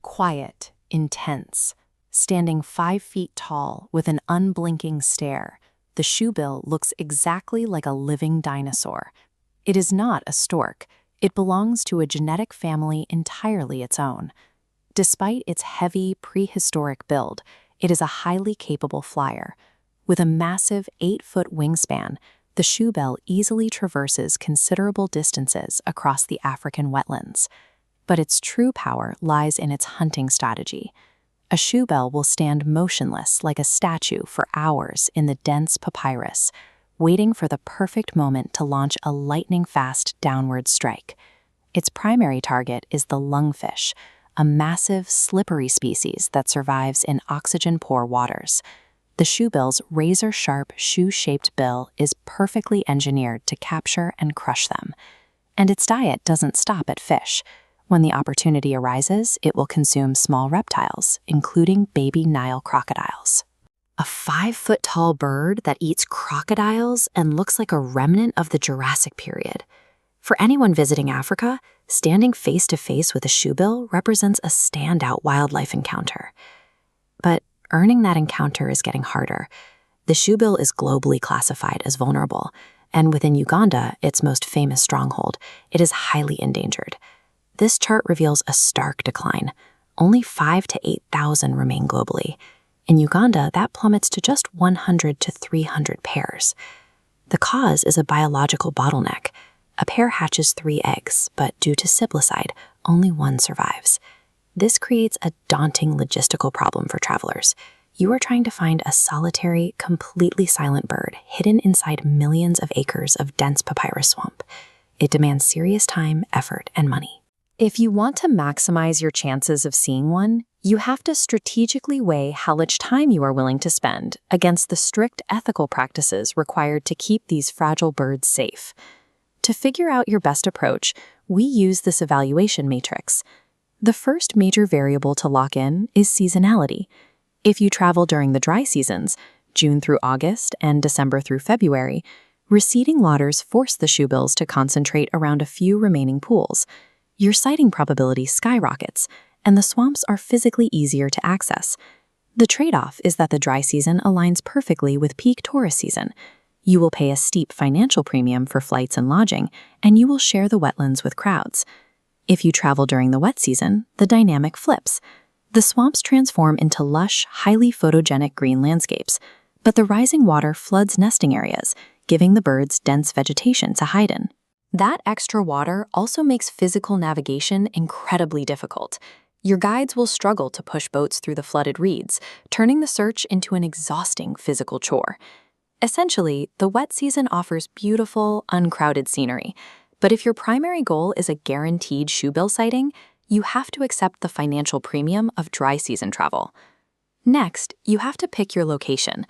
Quiet, intense, standing 5 feet tall with an unblinking stare, the shoebill looks exactly like a living dinosaur. It is not a stork. It belongs to a genetic family entirely its own. Despite its heavy, prehistoric build, it is a highly capable flyer. With a massive 8-foot wingspan, the shoebill easily traverses considerable distances across the African wetlands. But its true power lies in its hunting strategy. A shoebill will stand motionless like a statue for hours in the dense papyrus, waiting for the perfect moment to launch a lightning-fast downward strike. Its primary target is the lungfish, a massive, slippery species that survives in oxygen-poor waters. The shoebill's razor-sharp, shoe-shaped bill is perfectly engineered to capture and crush them. And its diet doesn't stop at fish. When the opportunity arises, it will consume small reptiles, including baby Nile crocodiles. A 5-foot-tall bird that eats crocodiles and looks like a remnant of the Jurassic period. For anyone visiting Africa, standing face-to-face with a shoebill represents a standout wildlife encounter. But earning that encounter is getting harder. The shoebill is globally classified as vulnerable, and within Uganda, its most famous stronghold, it is highly endangered. This chart reveals a stark decline. Only 5,000 to 8,000 remain globally. In Uganda, that plummets to just 100 to 300 pairs. The cause is a biological bottleneck. A pair hatches 3 eggs, but due to siblicide, only one survives. This creates a daunting logistical problem for travelers. You are trying to find a solitary, completely silent bird hidden inside millions of acres of dense papyrus swamp. It demands serious time, effort, and money. If you want to maximize your chances of seeing one, you have to strategically weigh how much time you are willing to spend against the strict ethical practices required to keep these fragile birds safe. To figure out your best approach, we use this evaluation matrix. The first major variable to lock in is seasonality. If you travel during the dry seasons, June through August and December through February, receding waters force the shoebills to concentrate around a few remaining pools. Your sighting probability skyrockets, and the swamps are physically easier to access. The trade-off is that the dry season aligns perfectly with peak tourist season. You will pay a steep financial premium for flights and lodging, and you will share the wetlands with crowds. If you travel during the wet season, the dynamic flips. The swamps transform into lush, highly photogenic green landscapes, but the rising water floods nesting areas, giving the birds dense vegetation to hide in. That extra water also makes physical navigation incredibly difficult. Your guides will struggle to push boats through the flooded reeds, turning the search into an exhausting physical chore. Essentially, the wet season offers beautiful, uncrowded scenery, but if your primary goal is a guaranteed shoebill sighting, you have to accept the financial premium of dry season travel. Next, you have to pick your location.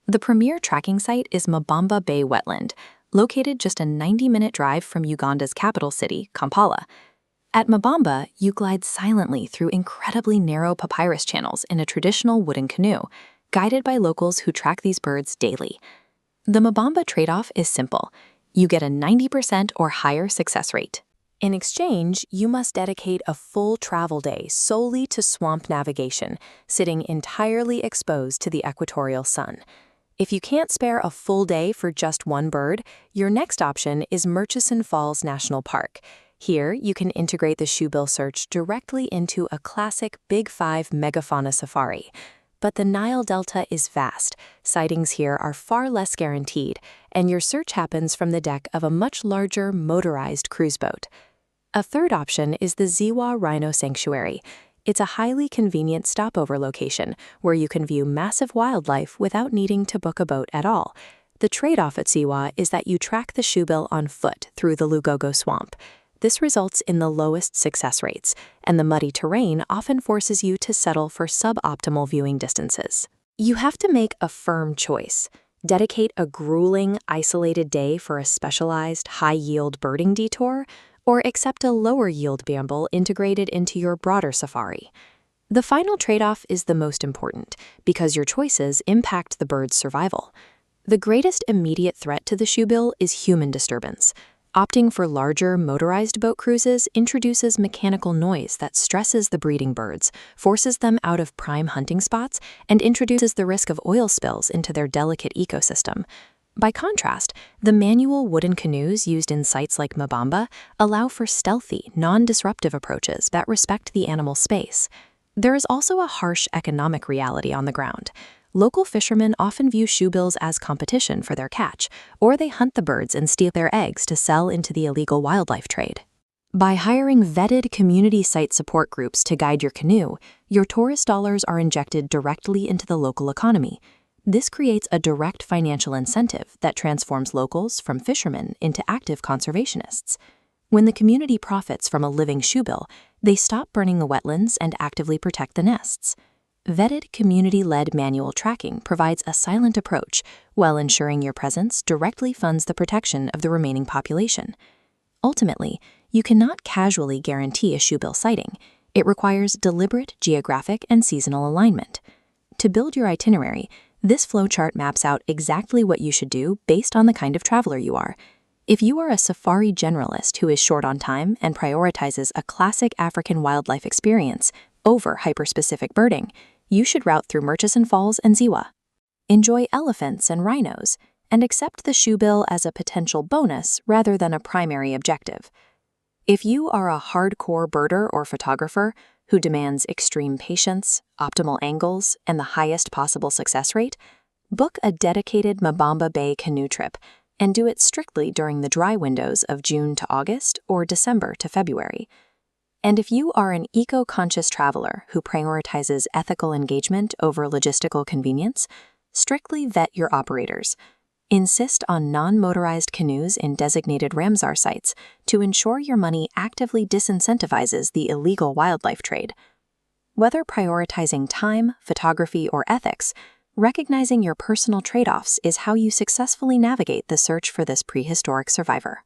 The premier tracking site is Mabamba Bay Wetland, located just a 90-minute drive from Uganda's capital city, Kampala. At Mabamba, you glide silently through incredibly narrow papyrus channels in a traditional wooden canoe, guided by locals who track these birds daily. The Mabamba trade-off is simple. You get a 90% or higher success rate. In exchange, you must dedicate a full travel day solely to swamp navigation, sitting entirely exposed to the equatorial sun. If you can't spare a full day for just one bird, your next option is Murchison Falls National Park. Here, you can integrate the shoebill search directly into a classic Big 5 megafauna safari. But the Nile Delta is vast, sightings here are far less guaranteed, and your search happens from the deck of a much larger motorized cruise boat. A third option is the Ziwa Rhino Sanctuary. It's a highly convenient stopover location where you can view massive wildlife without needing to book a boat at all. The trade-off at Ziwa is that you track the shoebill on foot through the Lugogo swamp. This results in the lowest success rates, and the muddy terrain often forces you to settle for suboptimal viewing distances. You have to make a firm choice. Dedicate a grueling, isolated day for a specialized, high-yield birding detour, or accept a lower-yield bamble integrated into your broader safari. The final trade-off is the most important, because your choices impact the bird's survival. The greatest immediate threat to the shoebill is human disturbance. Opting for larger, motorized boat cruises introduces mechanical noise that stresses the breeding birds, forces them out of prime hunting spots, and introduces the risk of oil spills into their delicate ecosystem. By contrast, the manual wooden canoes used in sites like Mbamba allow for stealthy, non-disruptive approaches that respect the animal's space. There is also a harsh economic reality on the ground. Local fishermen often view shoebills as competition for their catch, or they hunt the birds and steal their eggs to sell into the illegal wildlife trade. By hiring vetted community site support groups to guide your canoe, your tourist dollars are injected directly into the local economy. This creates a direct financial incentive that transforms locals from fishermen into active conservationists. When the community profits from a living shoebill, they stop burning the wetlands and actively protect the nests. Vetted, community-led manual tracking provides a silent approach, while ensuring your presence directly funds the protection of the remaining population. Ultimately, you cannot casually guarantee a shoebill sighting. It requires deliberate geographic and seasonal alignment. To build your itinerary, this flowchart maps out exactly what you should do based on the kind of traveler you are. If you are a safari generalist who is short on time and prioritizes a classic African wildlife experience over hyper-specific birding, you should route through Murchison Falls and Ziwa. Enjoy elephants and rhinos, and accept the shoebill as a potential bonus rather than a primary objective. If you are a hardcore birder or photographer who demands extreme patience, optimal angles, and the highest possible success rate, book a dedicated Mbamba Bay canoe trip and do it strictly during the dry windows of June to August or December to February. And if you are an eco-conscious traveler who prioritizes ethical engagement over logistical convenience, strictly vet your operators. Insist on non-motorized canoes in designated Ramsar sites to ensure your money actively disincentivizes the illegal wildlife trade. Whether prioritizing time, photography, or ethics, recognizing your personal trade-offs is how you successfully navigate the search for this prehistoric survivor.